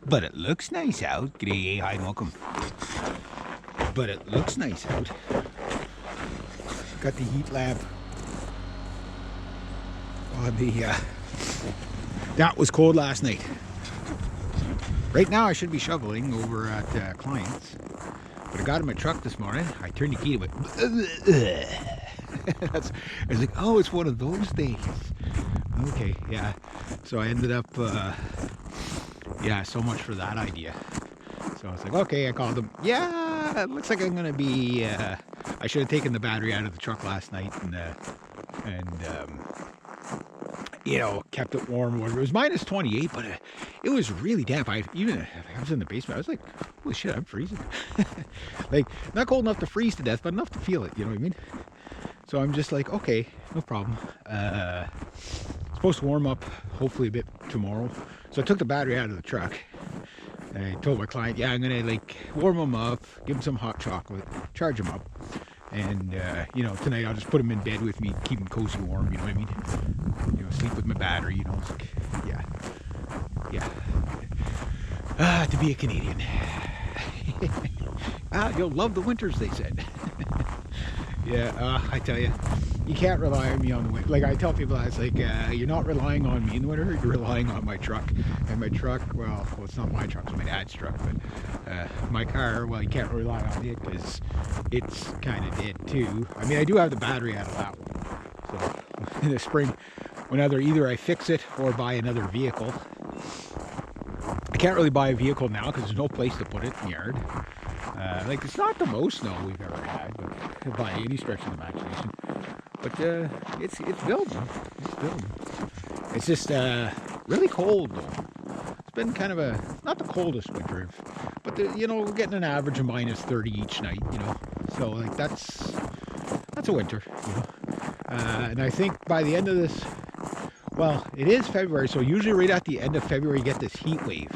But it looks nice out. G'day, hi, and welcome. But it looks nice out. Got the heat lamp on the, that was cold last night. Right now I should be shoveling over at clients. But I got in my truck this morning. I turned the key to it. I was like, oh, it's one of those days. Okay, yeah. So I ended up, yeah, so much for that idea. So I was like, okay, I called them. Yeah, it looks like I'm going to be, I should have taken the battery out of the truck last night and you know, kept it warm. It was minus 28, but it was really damp. I was in the basement. I was like, holy shit, I'm freezing. Like, not cold enough to freeze to death, but enough to feel it. You know what I mean? So I'm just like, okay, no problem. Supposed to warm up hopefully a bit tomorrow. So I took the battery out of the truck. I told my client, yeah, I'm gonna like warm them up, give them some hot chocolate, charge them up, and you know, tonight I'll just put them in bed with me, keep them cozy warm. You know what I mean? You know, sleep with my battery. You know, it's like, yeah. To be a Canadian. You'll love the winters, they said. Yeah, I tell you, you can't rely on me on the winter. Like I tell people, it's like, you're not relying on me in the winter, you're relying on my truck. And my truck, well, it's not my truck, it's my dad's truck, but my car, well, you can't rely on it because it's kind of dead too. I mean, I do have the battery out of that one. So in the spring, whenever either I fix it or buy another vehicle. I can't really buy a vehicle now because there's no place to put it in the yard. Like, it's not the most snow we've ever had, but by any stretch of the imagination. But it's building. It's building. It's just really cold though. It's been kind of a, not the coldest winter, but you know, we're getting an average of minus 30 each night. You know, so like that's a winter. You know, and I think by the end of this, well, it is February, so usually right at the end of February you get this heat wave.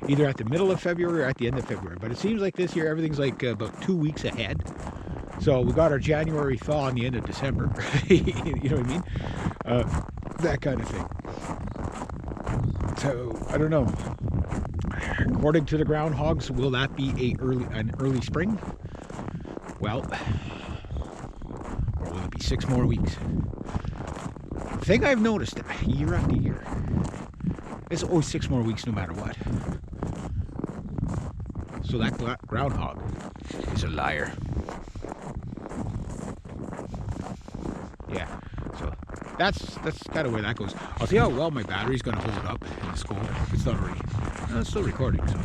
Either at the middle of February or at the end of February. But it seems like this year everything's like about 2 weeks ahead. So we got our January thaw in the end of December. You know what I mean? That kind of thing. So, I don't know. According to the groundhogs, will that be an early spring? Well, or will it be 6 more weeks? The thing I've noticed year after year, it's always 6 more weeks no matter what. So that groundhog is a liar. Yeah, so that's kind of where that goes. I'll see how well my battery's going to hold up in this cold. It's not already, no, it's still recording. So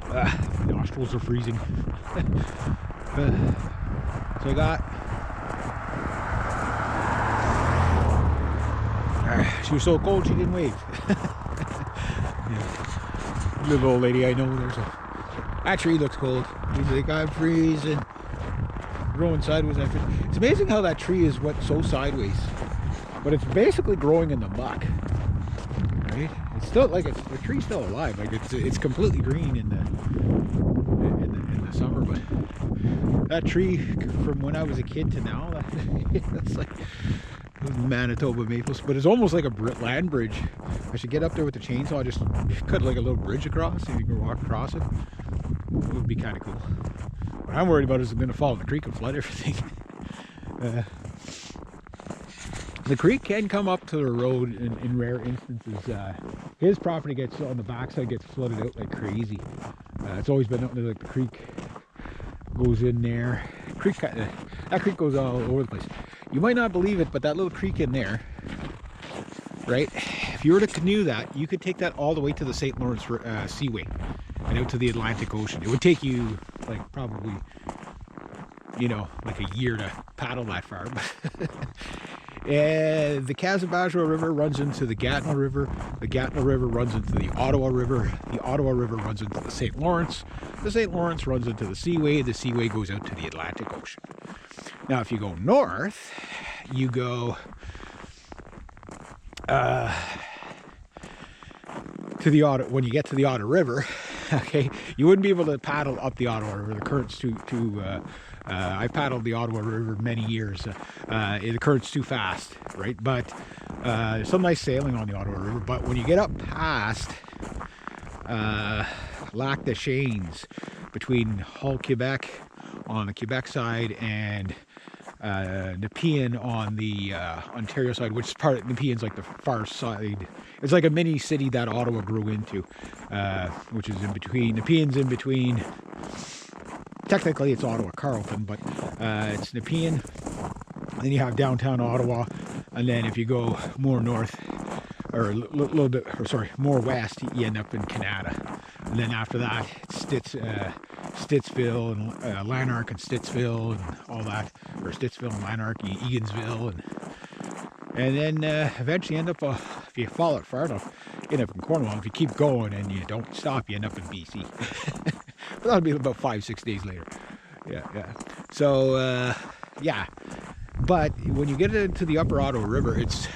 my nostrils are freezing. So I got. She was so cold she didn't wave. Yeah. Little old lady I know, that tree looks cold. He's like, I'm freezing. Growing sideways. It's amazing how that tree is so sideways, but it's basically growing in the muck. Right? It's still like the tree's still alive. Like it's completely green in the summer, but that tree from when I was a kid to now, that's like Manitoba maples, but it's almost like a land bridge. I should get up there with the chainsaw, just cut like a little bridge across, so you can walk across it. It would be kind of cool. What I'm worried about is it's going to fall in the creek and flood everything. The creek can come up to the road in rare instances. His property gets on the backside gets flooded out like crazy. It's always been up there, like the creek goes in there. That creek goes all over the place. You might not believe it, but that little creek in there, right? If you were to canoe that, you could take that all the way to the St. Lawrence Seaway and out to the Atlantic Ocean. It would take you like probably, you know, like a year to paddle that far. And the Kazabajo River runs into the Gatineau River. The Gatineau River runs into the Ottawa River. The Ottawa River runs into the St. Lawrence. The St. Lawrence runs into the Seaway. The Seaway goes out to the Atlantic Ocean. Now, if you go north, you go to the Ottawa. When you get to the Ottawa River, okay, you wouldn't be able to paddle up the Ottawa River. The current's too I've paddled the Ottawa River many years. The current's too fast, right? But there's some nice sailing on the Ottawa River. But when you get up past Lac des Chênes, between Hull, Quebec on the Quebec side and Nepean on the Ontario side, which is part of Nepean's like the far side. It's like a mini city that Ottawa grew into, which is in between. Nepean's in between. Technically, it's Ottawa Carleton, but it's Nepean. Then you have downtown Ottawa, and then if you go more north, or a little bit, or sorry, more west, you end up in Canada. And then after that, it's Stittsville and Lanark and Stittsville and all that, or Stittsville and Lanark, Egansville, and then eventually end up, if you follow it far enough, you end up in Cornwall. If you keep going and you don't stop, you end up in BC. But that'll be about 5-6 days later. Yeah. So, yeah. But when you get into the Upper Ottawa River, it's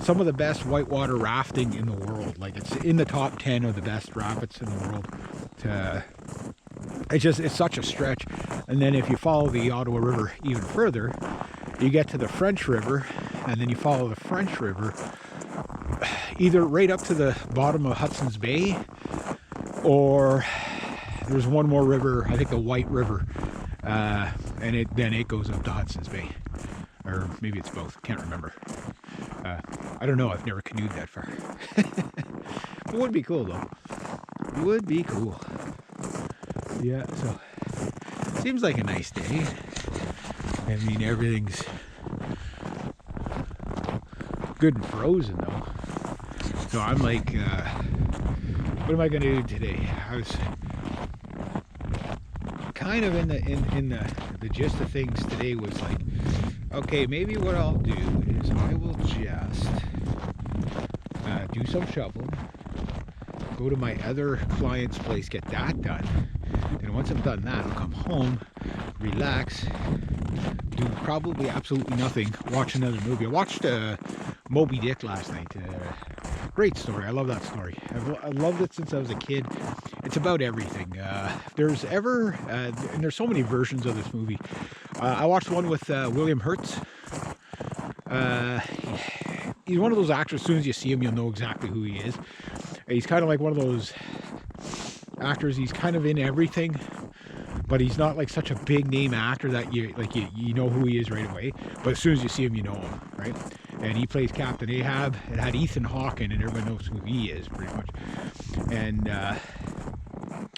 some of the best whitewater rafting in the world. Like, it's in the top 10 of the best rapids in the world. It's such a stretch. And then if you follow the Ottawa River even further, you get to the French River, and then you follow the French River either right up to the bottom of Hudson's Bay, or there's one more river, I think the White River, and then it goes up to Hudson's Bay, or maybe it's both, can't remember. I don't know, I've never canoed that far. It would be cool though. It would be cool. Yeah, so seems like a nice day. I mean, everything's good and frozen though. So I'm like, what am I going to do today? I was kind of in the gist of things today was like, okay, maybe what I'll do is I will just do some shoveling, go to my other client's place, get that done. And once I've done that, I'll come home, relax, do probably absolutely nothing, watch another movie. I watched Moby Dick last night. Great story. I love that story. I've loved it since I was a kid. It's about everything. There's and there's so many versions of this movie. I watched one with William Hurt. He's one of those actors, as soon as you see him, you'll know exactly who he is. He's kind of like one of those actors, he's kind of in everything, but he's not like such a big name actor that you know who he is right away. But as soon as you see him, you know him, right? And he plays Captain Ahab. It had Ethan Hawke in, and everybody knows who he is pretty much. And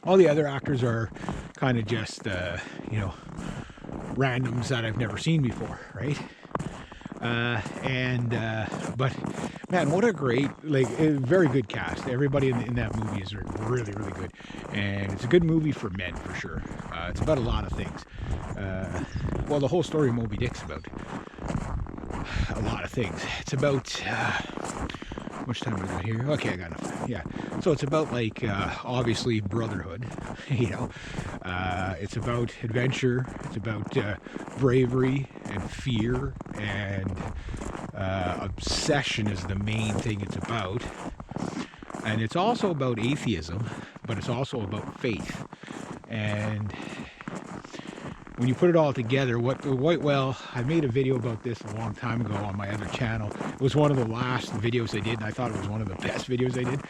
all the other actors are kind of just randoms that I've never seen before, right? But man, what a great, very good cast. Everybody in that movie is really, really good. And it's a good movie for men, for sure. It's about a lot of things. Well, the whole story of Moby Dick's about a lot of things. It's about, how much time we got here? Okay, I got enough. Yeah. So it's about, obviously brotherhood, it's about adventure. It's about bravery and fear, and obsession is the main thing it's about. And it's also about atheism, but it's also about faith. And when you put it all together, I made a video about this a long time ago on my other channel. It was one of the last videos I did, and I thought it was one of the best videos I did,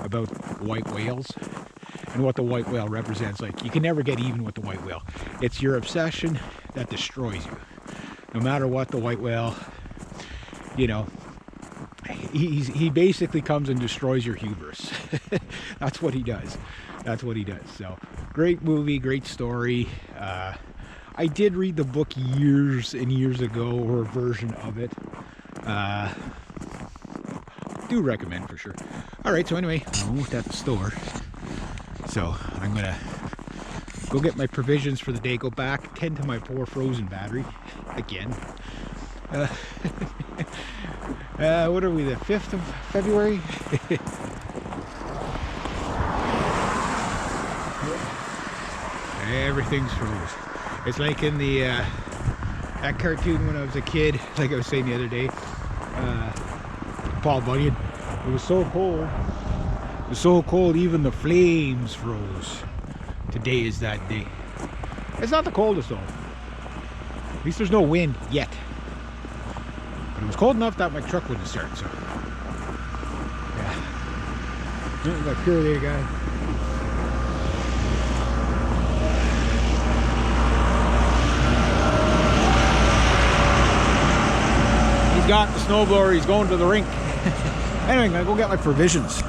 about white whales and what the white whale represents. Like, you can never get even with the white whale. It's your obsession that destroys you. No matter what, the white whale, he basically comes and destroys your hubris. That's what he does. So, great movie, great story. I did read the book years and years ago, or a version of it. Do recommend for sure. Alright, so anyway, I'm almost at the store. So I'm gonna go get my provisions for the day, go back, tend to my poor frozen battery again. What are we, the 5th of February? Everything's frozen. It's like in that cartoon when I was a kid, like I was saying the other day, Paul Bunyan. It was so cold. It was so cold, even the flames froze. Today is that day. It's not the coldest though. At least there's no wind yet. But it was cold enough that my truck wouldn't start, so. Yeah. That pure there guy. He's got the snowblower, he's going to the rink. Anyway, I'm gonna go get my provisions.